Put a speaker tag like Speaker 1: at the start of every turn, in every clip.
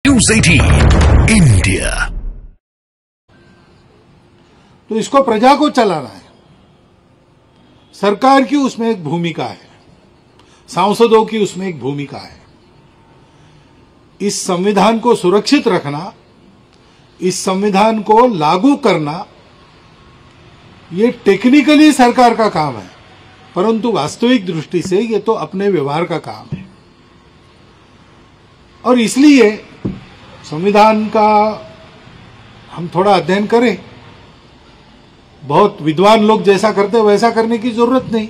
Speaker 1: News 18 India.
Speaker 2: तो इसको प्रजा को चलाना है, सरकार की उसमें एक भूमिका है, सांसदों की उसमें एक भूमिका है। इस संविधान को सुरक्षित रखना, इस संविधान को लागू करना, ये टेक्निकली सरकार का काम है, परंतु वास्तविक दृष्टि से ये तो अपने व्यवहार का काम है। और इसलिए संविधान का हम थोड़ा अध्ययन करें। बहुत विद्वान लोग जैसा करते वैसा करने की जरूरत नहीं,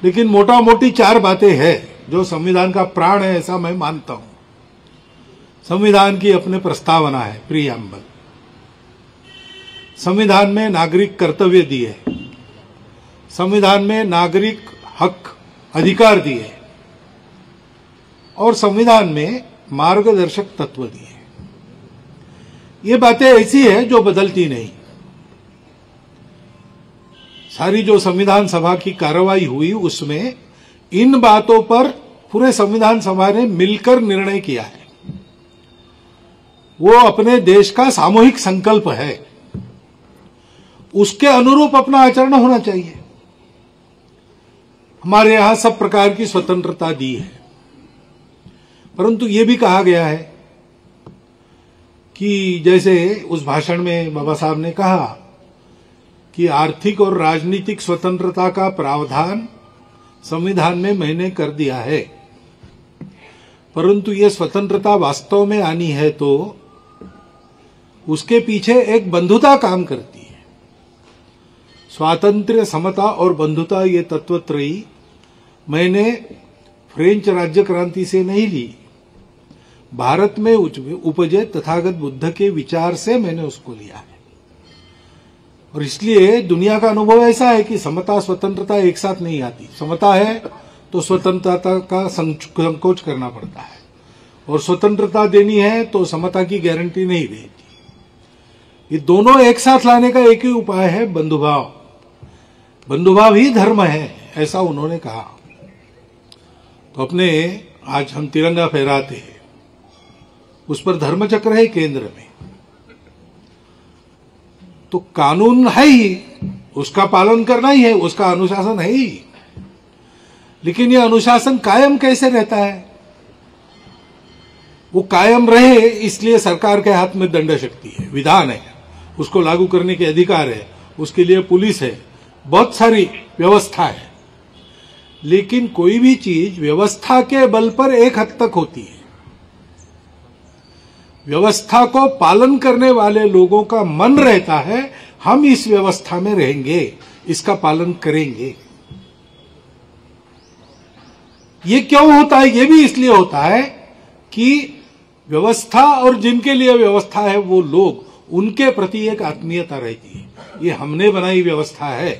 Speaker 2: लेकिन मोटा मोटी चार बातें हैं जो संविधान का प्राण है, ऐसा मैं मानता हूं। संविधान की अपने प्रस्तावना है, प्रीएम्बल। संविधान में नागरिक कर्तव्य दिए, संविधान में नागरिक हक अधिकार दिए, और संविधान में मार्गदर्शक तत्व दिए। ये बातें ऐसी है जो बदलती नहीं। सारी जो संविधान सभा की कार्रवाई हुई उसमें इन बातों पर पूरे संविधान सभा ने मिलकर निर्णय किया है। वो अपने देश का सामूहिक संकल्प है, उसके अनुरूप अपना आचरण होना चाहिए। हमारे यहां सब प्रकार की स्वतंत्रता दी है, परंतु ये भी कहा गया है कि जैसे उस भाषण में बाबा साहब ने कहा कि आर्थिक और राजनीतिक स्वतंत्रता का प्रावधान संविधान में मैंने कर दिया है, परंतु ये स्वतंत्रता वास्तव में आनी है तो उसके पीछे एक बंधुता काम करती है। स्वातंत्र्य, समता और बंधुता, ये तत्वत्रयी मैंने फ्रेंच राज्य क्रांति से नहीं ली, भारत में उपजे तथागत बुद्ध के विचार से मैंने उसको लिया है। और इसलिए दुनिया का अनुभव ऐसा है कि समता स्वतंत्रता एक साथ नहीं आती। समता है तो स्वतंत्रता का संकोच करना पड़ता है, और स्वतंत्रता देनी है तो समता की गारंटी नहीं रहती। ये दोनों एक साथ लाने का एक ही उपाय है, बंधुभाव। बंधुभाव ही धर्म है, ऐसा उन्होंने कहा। तो अपने आज हम तिरंगा फहराते हैं, उस पर धर्मचक्र है केंद्र में, तो कानून है ही, उसका पालन करना ही है, उसका अनुशासन है ही। लेकिन यह अनुशासन कायम कैसे रहता है? वो कायम रहे इसलिए सरकार के हाथ में दंड शक्ति है, विधान है, उसको लागू करने के अधिकार है, उसके लिए पुलिस है, बहुत सारी व्यवस्था है। लेकिन कोई भी चीज व्यवस्था के बल पर एक हद तक होती है। व्यवस्था को पालन करने वाले लोगों का मन रहता है, हम इस व्यवस्था में रहेंगे, इसका पालन करेंगे। ये क्यों होता है? ये भी इसलिए होता है कि व्यवस्था और जिनके लिए व्यवस्था है वो लोग, उनके प्रति एक आत्मीयता रहती है। ये हमने बनाई व्यवस्था है।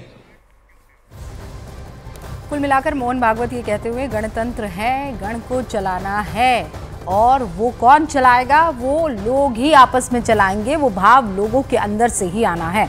Speaker 3: कुल मिलाकर मोहन भागवत ये कहते हुए, गणतंत्र है, गण को चलाना है, और वो कौन चलाएगा? वो लोग ही आपस में चलाएंगे। वो भाव लोगों के अंदर से ही आना है।